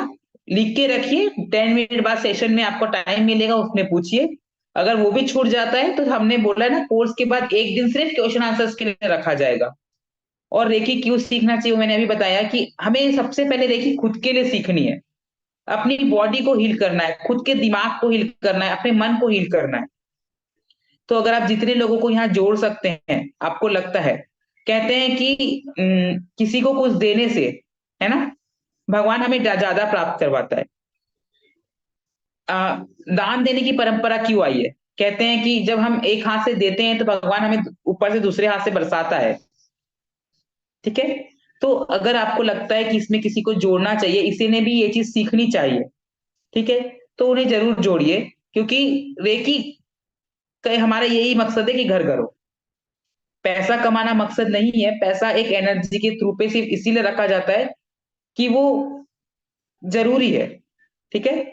लिख के रखिए। 10 मिनट बाद सेशन में आपको टाइम मिलेगा, उसमें पूछिए। अगर वो भी छूट जाता है तो हमने बोला ना कोर्स के बाद एक दिन सिर्फ क्वेश्चन आंसर्स के लिए रखा जाएगा। और रेकी क्यों सीखना चाहिए वो मैंने अभी बताया कि हमें सबसे पहले रेकी खुद के लिए सीखनी है। अपनी बॉडी को हील करना है, खुद के दिमाग को हील करना है, अपने मन को हील करना है। तो अगर आप जितने लोगों को यहाँ जोड़ सकते हैं, आपको लगता है, कहते हैं कि किसी को कुछ देने से, है ना, भगवान हमें ज्यादा प्राप्त करवाता है। दान देने की परंपरा क्यों आई है? कहते हैं कि जब हम एक हाथ से देते हैं तो भगवान हमें ऊपर से दूसरे हाथ से बरसाता है। ठीक है। तो अगर आपको लगता है कि इसमें किसी को जोड़ना चाहिए, इसी ने भी ये चीज सीखनी चाहिए, ठीक है, तो उन्हें जरूर जोड़िए। क्योंकि रेकी का हमारा यही मकसद है कि घर करो। पैसा कमाना मकसद नहीं है। पैसा एक एनर्जी के थ्रू पे सिर्फ इसीलिए रखा जाता है कि वो जरूरी है। ठीक है।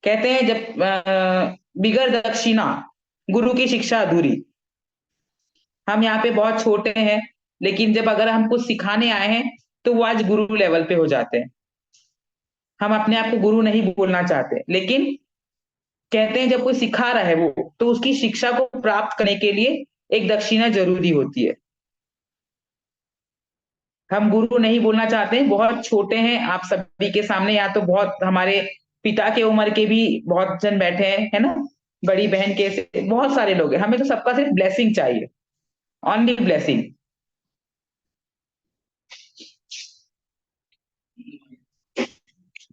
कहते हैं जब बिगर दक्षिणा गुरु की शिक्षा अधूरी। हम यहाँ पे बहुत छोटे हैं, लेकिन जब अगर हम कुछ सिखाने आए हैं तो वो आज गुरु लेवल पे हो जाते हैं। हम अपने आप को गुरु नहीं बोलना चाहते, लेकिन कहते हैं जब कोई सिखा रहा है वो तो उसकी शिक्षा को प्राप्त करने के लिए एक दक्षिणा जरूरी होती है। हम गुरु नहीं बोलना चाहते हैं, बहुत छोटे हैं आप सभी के सामने। या तो बहुत हमारे पिता के उम्र के भी बहुत जन बैठे हैं, है ना। बड़ी बहन के, बहुत सारे लोग हैं, हमें तो सबका सिर्फ ब्लेसिंग चाहिए, ओनली ब्लेसिंग।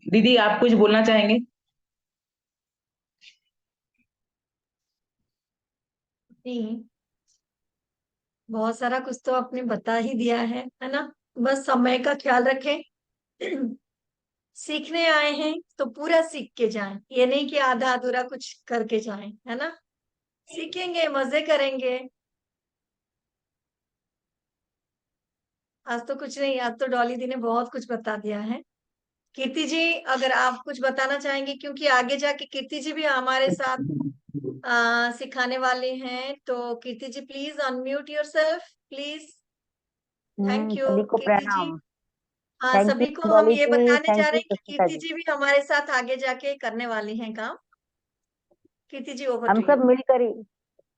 दीदी आप कुछ बोलना चाहेंगे? जी, बहुत सारा कुछ तो आपने बता ही दिया है ना। बस समय का ख्याल रखें। सीखने आए हैं तो पूरा सीख के जाएं, ये नहीं कि आधा अधूरा कुछ करके जाएं, है ना। सीखेंगे, मजे करेंगे। आज तो कुछ नहीं, आज तो डॉली दी ने बहुत कुछ बता दिया है। कीर्ति जी, अगर आप कुछ बताना चाहेंगे, क्योंकि आगे जाके कीर्ति जी भी हमारे साथ सिखाने वाले हैं, तो Kirti ji please unmute yourself please. Thank you सभी को कीर्ति जी। प्रणाम। हाँ, थैंक सभी को यू हम डॉली ये जी, बताने थैंक जा रहे यू हैं कि सुष्मिता कीर्ति जी। जी भी हमारे साथ आगे जाके करने वाली हैं काम। कीर्ति जी, ओवर हम टू सब यू। मिलकर ही।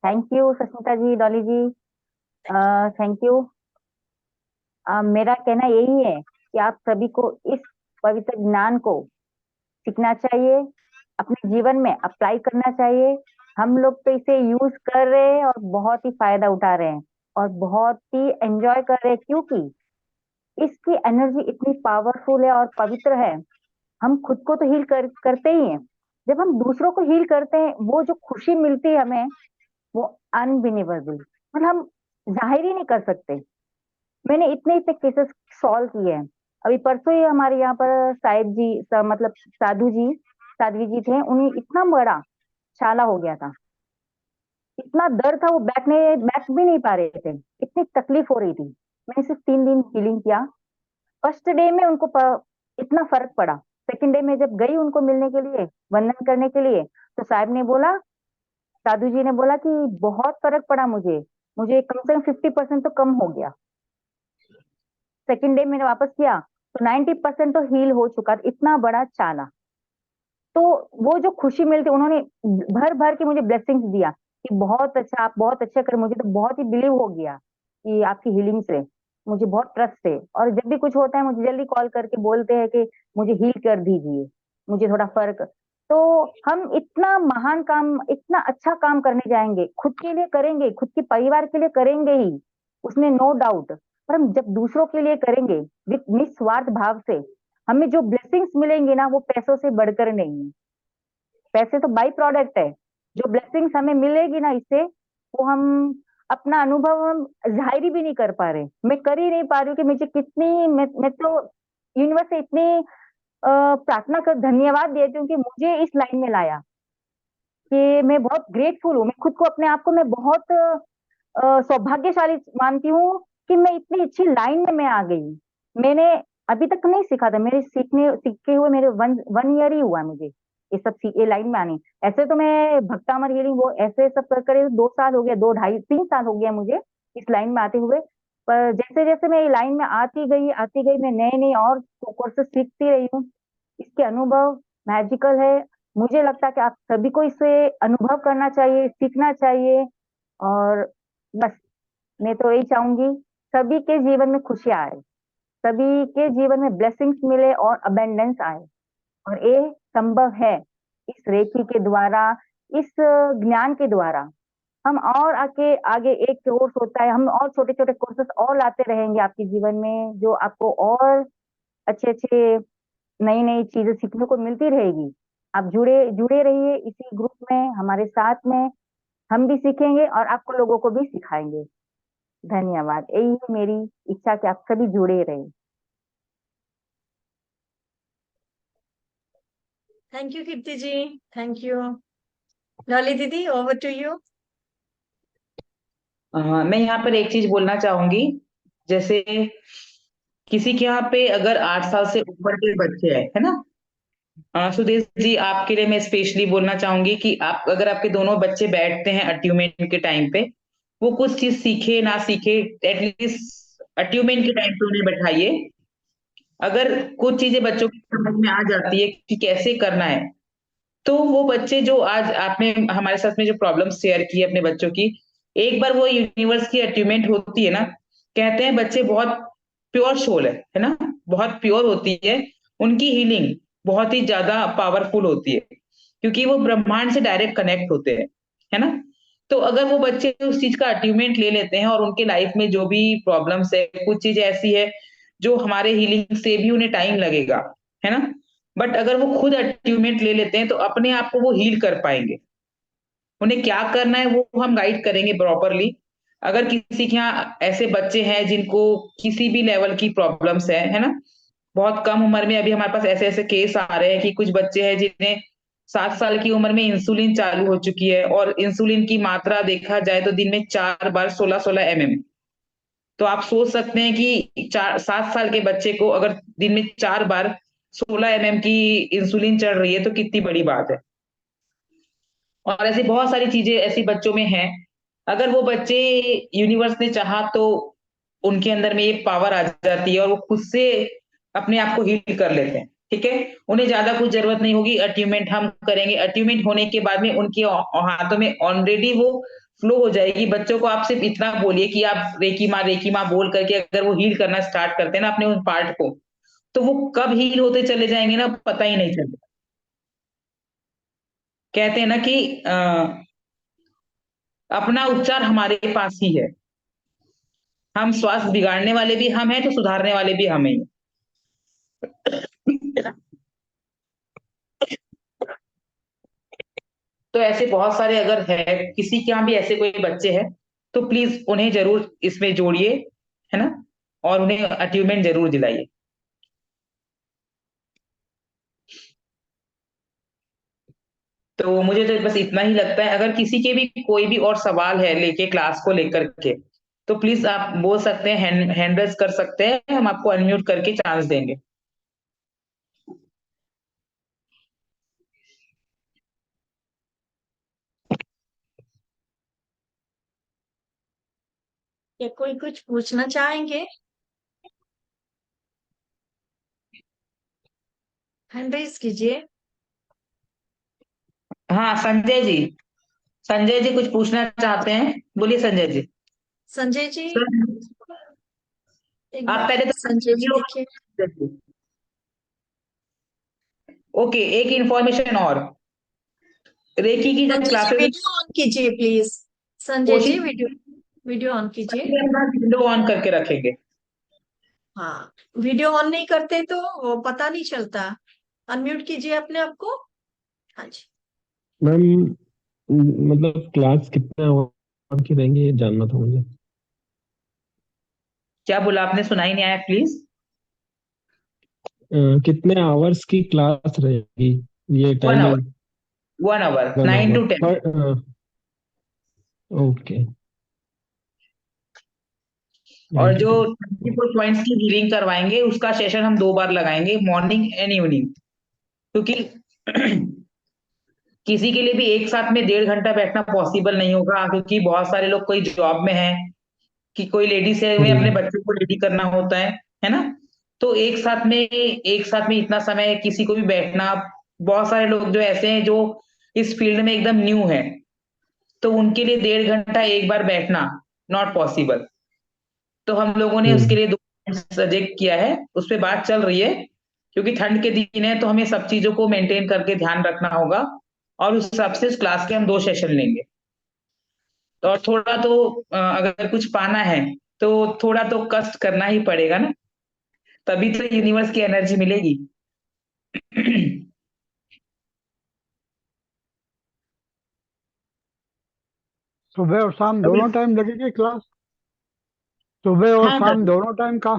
Thank you Sushmita ji, Dolly ji. Thank you. Thank you. मेरा कहना यही है कि आप सभी को इस पवित्र ज्ञान को सीखना चाहिए, अपने जीवन में अप्लाई करना चाहिए। हम लोग तो इसे यूज कर रहे हैं और बहुत ही फायदा उठा रहे हैं और बहुत ही एंजॉय कर रहे हैं, क्योंकि इसकी एनर्जी इतनी पावरफुल है और पवित्र है। हम खुद को तो हील करते ही हैं। जब हम दूसरों को हील करते हैं, वो जो खुशी मिलती है हमें, वो अनबिलीवेबल, मतलब हम जाहिर ही नहीं कर सकते। मैंने इतने इतने केसेस सॉल्व किए हैं। अभी परसों ही हमारे यहाँ पर साहिब जी मतलब साध्वी जी थे, उन्हें इतना बड़ा छाला हो गया था, इतना दर्द था, वो बैठ भी नहीं पा रहे थे, इतनी तकलीफ हो रही थी। मैंने सिर्फ 3 दिन हीलिंग किया। फर्स्ट डे में उनको इतना फर्क पड़ा। सेकंड डे में जब गई उनको मिलने के लिए, वंदन करने के लिए, तो साहब ने बोला, साधु जी ने बोला कि बहुत फर्क पड़ा मुझे, मुझे कम से कम 50% तो कम हो गया। सेकंड डे मैंने वापस किया तो 90% तो हील हो चुका था, इतना बड़ा चाला। तो वो जो खुशी मिलती, उन्होंने भर भर के मुझे ब्लेसिंग्स दिया कि बहुत अच्छा, आप बहुत अच्छा कर। मुझे तो बहुत ही बिलीव हो गया कि आपकी हीलिंग से मुझे बहुत ट्रस्ट है, और जब भी कुछ होता है मुझे जल्दी कॉल करके बोलते हैं कि मुझे हील कर दीजिए, मुझे थोड़ा फर्क। तो हम इतना महान काम, इतना अच्छा काम करने जाएंगे, खुद के लिए करेंगे, खुद के परिवार के लिए करेंगे ही, उसमें नो डाउट। पर हम जब दूसरों के लिए करेंगे विद निस्वार्थ भाव से, हमें जो ब्लेसिंग्स मिलेंगी ना, वो पैसों से बढ़कर नहीं है। पैसे तो बाई प्रोडक्ट है। जो ब्लेसिंग्स हमें मिलेगी ना इससे, वो हम अपना अनुभव हम जाहिर भी नहीं कर पा रहे। मैं कर ही नहीं पा रही हूँ कि मुझे कितनी, मैं तो यूनिवर्स से इतनी प्रार्थना कर, धन्यवाद देती हूँ कि मुझे इस लाइन में लाया। कि मैं बहुत ग्रेटफुल हूँ, मैं खुद को, अपने आप को मैं बहुत सौभाग्यशाली मानती हूँ कि मैं इतनी अच्छी लाइन में मैं आ गई। मैंने अभी तक नहीं सीखा था, मेरे सीखे हुए मेरे वन ईयर ही हुआ है मुझे ये सब ये लाइन में आनी। ऐसे तो मैं भक्तामर हीलिंग वो ऐसे सब कर कर 2 साल हो गया, 2 ढाई 3 साल हो गया मुझे इस लाइन में आते हुए। पर जैसे जैसे मैं ये लाइन में आती गई, मैं नए नए और कोर्सेस सीखती रही हूँ। इसके अनुभव मैजिकल है। मुझे लगता है कि आप सभी को इसे अनुभव करना चाहिए, सीखना चाहिए। और बस मैं तो यही चाहूंगी, सभी के जीवन में खुशियां आए, सभी के जीवन में ब्लेसिंग्स मिले और अबेंडेंस आए। और ये संभव है इस रेखी के द्वारा, इस ज्ञान के द्वारा। हम और आगे आगे एक कोर्स होता है, हम और छोटे छोटे कोर्सेस और लाते रहेंगे आपके जीवन में, जो आपको और अच्छे अच्छे नई नई चीजें सीखने को मिलती रहेगी। आप जुड़े जुड़े रहिए इसी ग्रुप में हमारे साथ में। हम भी सीखेंगे और आपको लोगों को भी सिखाएंगे। धन्यवाद, यही है मेरी इच्छा कि आप सभी जुड़े रहें। Thank you Kirti ji, thank you. Dolly दीदी, ओवर टू यू। मैं यहाँ पर एक चीज बोलना चाहूंगी। जैसे किसी के यहाँ पे अगर 8 साल से ऊपर के बच्चे हैं, है ना, सुदेश जी आपके लिए मैं स्पेशली बोलना चाहूंगी कि आप, अगर आपके दोनों बच्चे बैठते हैं अट्यूमेंट के टाइम पे, वो कुछ चीज सीखे ना सीखे, एटलीस्ट अट्यूमेंट के टाइम पे उन्हें बैठाइए। अगर कुछ चीजें बच्चों की समझ में आ जाती है कि कैसे करना है, तो वो बच्चे जो आज आपने हमारे साथ में जो प्रॉब्लम शेयर की है अपने बच्चों की, एक बार वो यूनिवर्स की अट्यूमेंट होती है ना, कहते हैं बच्चे बहुत प्योर सोल है ना, बहुत प्योर होती है, उनकी हीलिंग बहुत ही ज्यादा पावरफुल होती है। क्योंकि वो ब्रह्मांड से डायरेक्ट कनेक्ट होते हैं, है ना। तो अगर वो बच्चे उस चीज का अचीवमेंट ले लेते हैं और उनके लाइफ में जो भी प्रॉब्लम्स है, कुछ चीज ऐसी है जो हमारे हीलिंग से भी उन्हें टाइम लगेगा, है ना, बट अगर वो खुद अचीवमेंट ले लेते हैं तो अपने आप को वो हील कर पाएंगे। उन्हें क्या करना है वो हम गाइड करेंगे प्रॉपरली। अगर किसी के यहाँ ऐसे बच्चे हैं जिनको किसी भी लेवल की प्रॉब्लम्स है ना, बहुत कम उम्र में अभी हमारे पास ऐसे ऐसे केस आ रहे हैं कि कुछ बच्चे हैं जिन्हें 7 साल की उम्र में इंसुलिन चालू हो चुकी है, और इंसुलिन की मात्रा देखा जाए तो दिन में 4 बार 16-16 mm। तो आप सोच सकते हैं कि 7 साल के बच्चे को अगर दिन में 4 बार 16 mm की इंसुलिन चढ़ रही है तो कितनी बड़ी बात है। और ऐसी बहुत सारी चीजें ऐसी बच्चों में हैं। अगर वो बच्चे, यूनिवर्स ने चाहा तो उनके अंदर में ये पावर आ जाती है और वो खुद से अपने आप को हील कर लेते हैं, ठीक है। उन्हें ज्यादा कुछ जरूरत नहीं होगी, अचीवमेंट हम करेंगे, अचीवमेंट होने के बाद में उनके हाथों में ऑलरेडी वो फ्लो हो जाएगी। बच्चों को आप सिर्फ इतना बोलिए कि आप रेकी माँ बोल करके अगर वो हील करना स्टार्ट करते हैं ना अपने उन पार्ट को, तो वो कब हील होते चले जाएंगे ना पता ही नहीं चलेगा। कहते हैं ना कि अपना उपचार हमारे पास ही है। हम स्वास्थ्य बिगाड़ने वाले भी हम हैं तो सुधारने वाले भी हम ही हैं। तो ऐसे बहुत सारे अगर है किसी के यहाँ भी ऐसे कोई बच्चे हैं तो प्लीज उन्हें जरूर इसमें जोड़िए, है ना, और उन्हें अचीवमेंट जरूर दिलाइए। तो मुझे तो बस इतना ही लगता है। अगर किसी के भी कोई भी और सवाल है लेके क्लास को लेकर के, तो प्लीज आप बोल सकते हैं, हैंड रेज कर सकते हैं, हम आपको अनम्यूट करके चांस देंगे। क्या कोई कुछ पूछना चाहेंगे? हैंड रेज कीजिए। हाँ संजय जी कुछ पूछना चाहते हैं, बोलिए संजय जी। संजय जी, सर एक आप बार पहले संजय जी तो देखिए। ओके, एक इंफॉर्मेशन और, रेकी की जब Sanjay ji classes video on कीजिए प्लीज। संजय जी कोशिश वीडियो वीडियो ऑन कीजिए। विंडो ऑन करके रखेंगे। हाँ, वीडियो ऑन नहीं करते तो वो पता नहीं चलता। अनम्यूट कीजिए अपने आप को। हाँ जी। मैम, मतलब क्लास कितने आवर की रहेंगी ये जानना था मुझे। क्या बोला आपने, सुनाई नहीं आया प्लीज। कितने आवर्स की क्लास रहेगी, ये 1 hour, timing? 1 hour, 1 9 hour to 10। पर? ओके। और थैंक जो यू। 24 पॉइंट्स की हीलिंग करवाएंगे उसका सेशन हम 2 बार लगाएंगे, मॉर्निंग एंड इवनिंग। क्योंकि किसी के लिए भी एक साथ में 1.5 घंटा बैठना पॉसिबल नहीं होगा, क्योंकि बहुत सारे लोग कोई जॉब में हैं, कि कोई लेडीज है उन्हें अपने हम्म। बच्चों को रेडी करना होता है ना। तो एक साथ में इतना समय किसी को भी बैठना, बहुत सारे लोग जो ऐसे हैं जो इस फील्ड में एकदम न्यू है, तो उनके लिए 1.5 घंटा एक बार बैठना नॉट पॉसिबल। तो हम लोगों ने उसके हम्म। लिए 2 सजेक्ट किया है, उस पर बात चल रही है। क्योंकि ठंड के दिन है तो हमें सब चीजों को मेंटेन करके ध्यान रखना होगा, और उस हिसाब से उस क्लास के हम 2 सेशन लेंगे। तो और थोड़ा तो अगर कुछ पाना है तो थोड़ा तो कष्ट करना ही पड़ेगा ना, तभी तो यूनिवर्स की एनर्जी मिलेगी। सुबह और शाम अभी दोनों टाइम लगेगी क्लास? सुबह और हाँ शाम अंकल, दोनों टाइम का?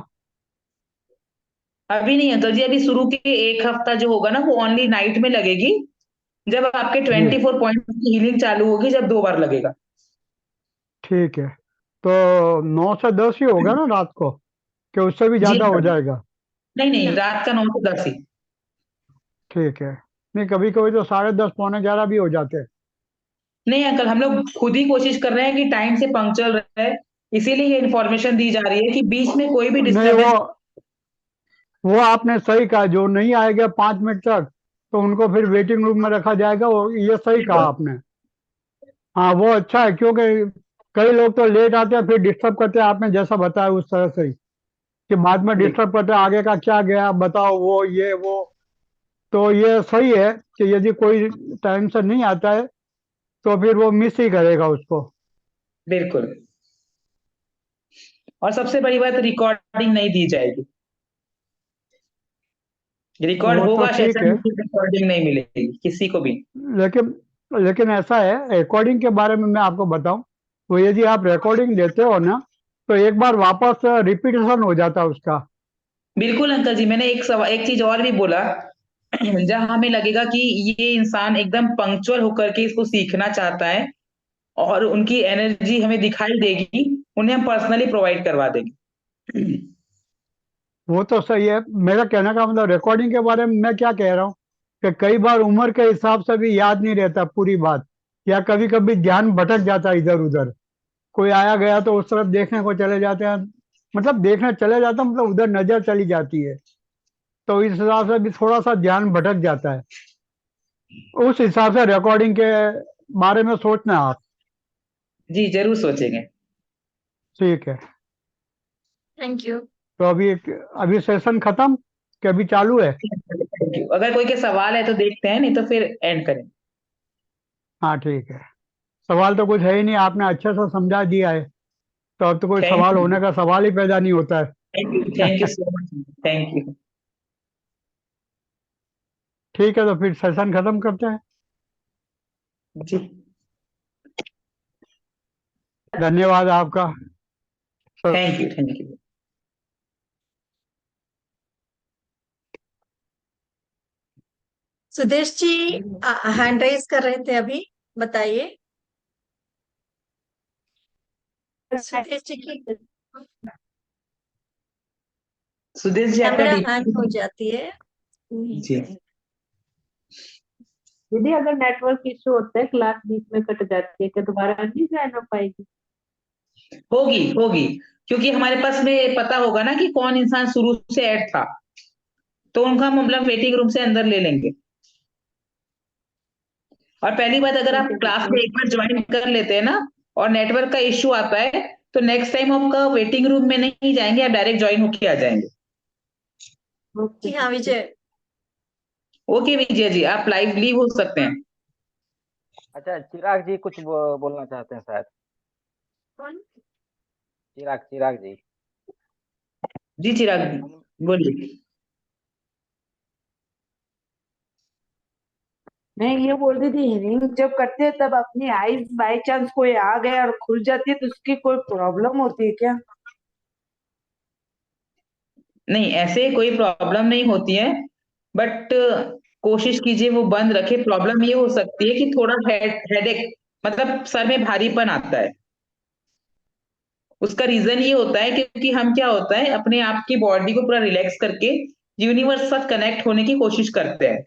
अभी नहीं अंकल जी, अभी शुरू के 1 हफ्ता जो होगा ना वो ओनली नाइट में लगेगी, जब आपके जी 24 पॉइंट की हीलिंग चालू होगी, जब 2 बार लगेगा। ठीक है। तो 9 से 10 ही होगा ना रात को, कि उससे भी जी ज्यादा हो अंकल, जाएगा? नहीं नहीं, रात का 9 से 10 ही। ठीक है। नहीं, कभी कभी तो 10:30 11 भी हो जाते हैं। नहीं अंकल, हम लोग खुद ही कोशिश कर रहे हैं कि टाइम से पंक्चुअल रहे, इसीलिए ये इन्फॉर्मेशन दी जा रही है कि बीच में कोई भी नहीं, डिस्टरबेंस। वो आपने सही कहा, जो नहीं आएगा 5 मिनट तक तो उनको फिर वेटिंग रूम में रखा जाएगा, वो ये सही कहा आपने। हाँ, वो अच्छा है, क्योंकि कई लोग तो लेट आते हैं फिर डिस्टर्ब करते हैं, आपने जैसा बताया उस तरह से ही, कि बाद में डिस्टर्ब करते हैं, आगे का क्या गया बताओ, वो ये वो। तो ये सही है कि यदि कोई टाइम से नहीं आता है तो फिर वो मिस ही करेगा उसको। बिल्कुल। और सबसे बड़ी बात, रिकॉर्डिंग नहीं दी जाएगी। रिकॉर्ड वो तो होगा ठीक सेशन, है, लेकिन रिकॉर्डिंग नहीं मिलेगी किसी को भी। लेकिन लेकिन ऐसा है, रिकॉर्डिंग के बारे में मैं आपको बताऊं, तो यदि आप रिकॉर्डिंग देते हो ना, तो एक बार वापस रिपीटेशन हो जाता है उसका। बिल्कुल अंकल जी, मैंने एक चीज और भी बोला। जहां हमें लगेगा कि ये इंसान एकदम पंक्चुअल होकर के इसको सीखना चाहता है और उनकी एनर्जी हमें दिखाई देगी, उन्हें हम पर्सनली प्रोवाइड करवा देंगे। वो तो सही है, मेरा कहने का मतलब रिकॉर्डिंग के बारे में मैं क्या कह रहा हूँ कि कई बार उम्र के हिसाब से भी याद नहीं रहता पूरी बात, या कभी कभी ध्यान भटक जाता है इधर उधर। कोई आया गया तो उस तरफ देखने को चले जाते हैं, मतलब देखने चले जाते हैं, मतलब उधर नजर चली जाती है, तो इस हिसाब से भी थोड़ा सा ध्यान भटक जाता है। उस हिसाब से रिकॉर्डिंग के बारे में सोचना आप। जी जरूर सोचेंगे। ठीक है। Thank you. तो अभी सेशन खत्म कि अभी चालू है? Thank you. अगर कोई के सवाल है तो देखते हैं, नहीं तो फिर एंड करें। हाँ ठीक है। सवाल तो कुछ है ही नहीं, आपने अच्छे से समझा दिया है, तो अब तो कोई थैंक सवाल यू। होने का सवाल ही पैदा नहीं होता थैंक यू है। So much. Thank you. ठीक है, तो फिर सेशन खत्म करते हैं। जी। धन्यवाद आपका। Sir, thank you. Thank you. Sudesh ji hand raise कर रहे थे अभी, बताइए। सुदेश जी की सुदेश जी आपका कैमरा हैंग हो डीपी। जाती है वहीं जी। पे। दीदी अगर नेटवर्क इश्यू होता है, क्लास बीच में कट जाती है, क्या दोबारा नहीं ज्वाइन हो पाएगी? होगी होगी, क्योंकि हमारे पास में पता होगा ना कि कौन इंसान शुरू से ऐड था, तो उनका हम मतलब वेटिंग रूम से अंदर ले लेंगे। और पहली बात, अगर आप ठीक है क्लास दीदी। में एक बार ज्वाइन कर लेते हैं ना और नेटवर्क का इश्यू आता है, तो नेक्स्ट टाइम आपका वेटिंग रूम में नहीं जाएंगे, आप डायरेक्ट ज्वाइन होके आ जाएंगे। ओके जी हाँ दीदी। विजय। ओके विजय जी, आप लाइव लीव हो सकते हैं। अच्छा, चिराग जी कुछ बोलना चाहते हैं शायद। कौन? चिराग चिराग जी। जी चिराग जी, हम बोलिए। मैं ये बोल रही थी, हियरिंग जब करते हैं तब अपनी आईज बाय चांस कोई आ गया और खुल जाती है तो उसकी कोई प्रॉब्लम होती है क्या? नहीं, ऐसे कोई प्रॉब्लम नहीं होती है, बट कोशिश कीजिए वो बंद रखे। प्रॉब्लम ये हो सकती है कि थोड़ा हेडेक, मतलब सर में भारीपन आता है। उसका रीजन ये होता है क्योंकि हम क्या होता है, अपने आप की बॉडी को पूरा रिलैक्स करके यूनिवर्स से कनेक्ट होने की कोशिश करते हैं।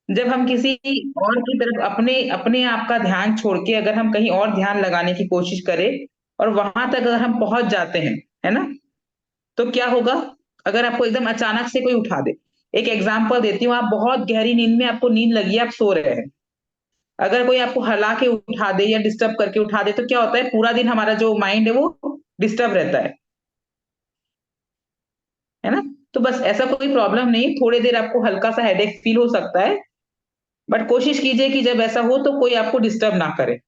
जब हम किसी और की तरफ अपने अपने आप का ध्यान छोड़ के अगर हम कहीं और ध्यान लगाने की कोशिश करें और वहां तक अगर हम पहुंच जाते हैं, है ना, तो क्या होगा? अगर आपको एकदम अचानक से कोई उठा दे, एक एग्जाम्पल देती हूँ, आप बहुत गहरी नींद में, आपको नींद लगी है, आप सो रहे हैं, अगर कोई आपको हला के उठा दे या डिस्टर्ब करके उठा दे, तो क्या होता है, पूरा दिन हमारा जो माइंड है वो डिस्टर्ब रहता है ना। तो बस ऐसा कोई प्रॉब्लम नहीं, थोड़ी देर आपको हल्का सा हेडेक फील हो सकता है, बट कोशिश कीजिए कि जब ऐसा हो तो कोई आपको डिस्टर्ब ना करे।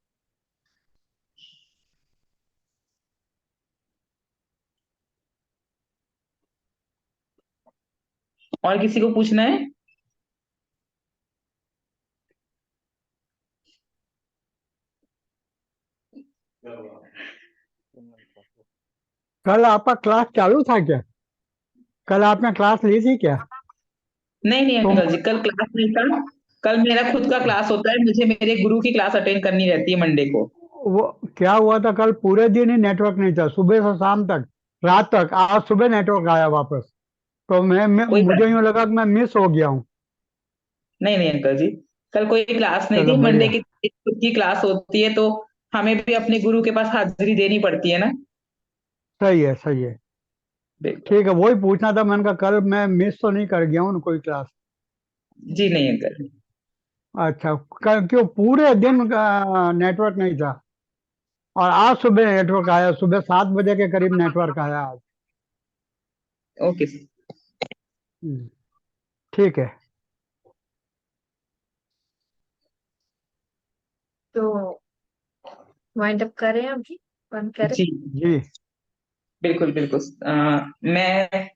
और किसी को पूछना है? कल आपका क्लास चालू था क्या? कल आपने क्लास ली थी क्या? नहीं नहीं तो अंकल जी, कल क्लास नहीं था। कल मेरा खुद का क्लास होता है, मुझे मेरे गुरु की क्लास अटेंड करनी रहती है मंडे को। वो क्या हुआ था, कल पूरे दिन ही नेटवर्क नहीं था, सुबह से शाम तक, रात तक। आज सुबह नेटवर्क आया वापस, तो कोई बात मुझे यूं लगा कि मैं मिस हो गया हूँ। नहीं, नहीं अंकल जी, कल कोई क्लास नहीं चलो थी। मंडे बढ़िया। की खुद की क्लास होती है, तो हमें भी अपने गुरु के पास हाजिरी देनी पड़ती है ना। सही है, सही है। बिल्कुल। ठीक है, वही पूछना था, मैंने कहा कल मैं मिस तो नहीं कर गया हूँ ना कोई क्लास। जी नहीं अंकल। अच्छा, क्यों पूरे दिन नेटवर्क नहीं था, और आज सुबह नेटवर्क आया, सुबह 7 बजे के करीब नेटवर्क आया आज। ओके। हम्म, ठीक है। तो वाइंड अप करें अभी, बंद करें। जी जी बिल्कुल बिल्कुल। मैं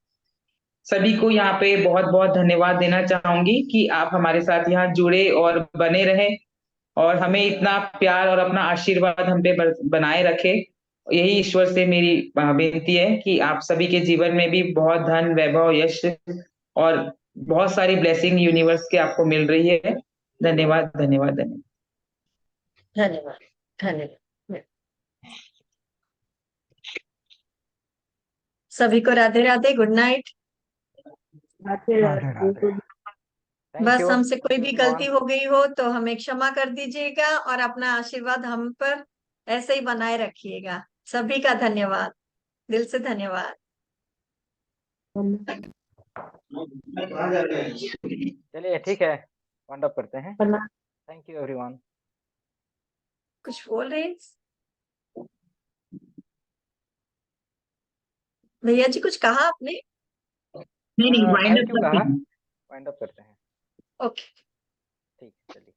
सभी को यहाँ पे बहुत बहुत धन्यवाद देना चाहूंगी कि आप हमारे साथ यहाँ जुड़े और बने रहे और हमें इतना प्यार और अपना आशीर्वाद हम पे बनाए रखे। यही ईश्वर से मेरी विनती है कि आप सभी के जीवन में भी बहुत धन, वैभव, यश और बहुत सारी ब्लेसिंग यूनिवर्स के आपको मिल रही है। धन्यवाद धन्यवाद धन्यवाद। धन्यवाद धन्यवाद। सभी को Radhe Radhe, good night. Radhe Radhe Radhe. Radhe. Thank बस यू, हमसे कोई थैंक भी यू गलती एवरीवन। हो गई हो तो हमें क्षमा कर दीजिएगा और अपना आशीर्वाद हम पर ऐसे ही बनाए रखिएगा। सभी का धन्यवाद, दिल से धन्यवाद। चलिए ठीक है, वाइंड अप करते हैं। बना थैंक यू एवरीवन। कुछ बोल रहे हैं भैया जी? कुछ कहा आपने? नहीं नहीं, वाइंड थैंक अप यू करते कहा, हैं। वाइंड अप करते हैं। ओके। ठीक, चलिए।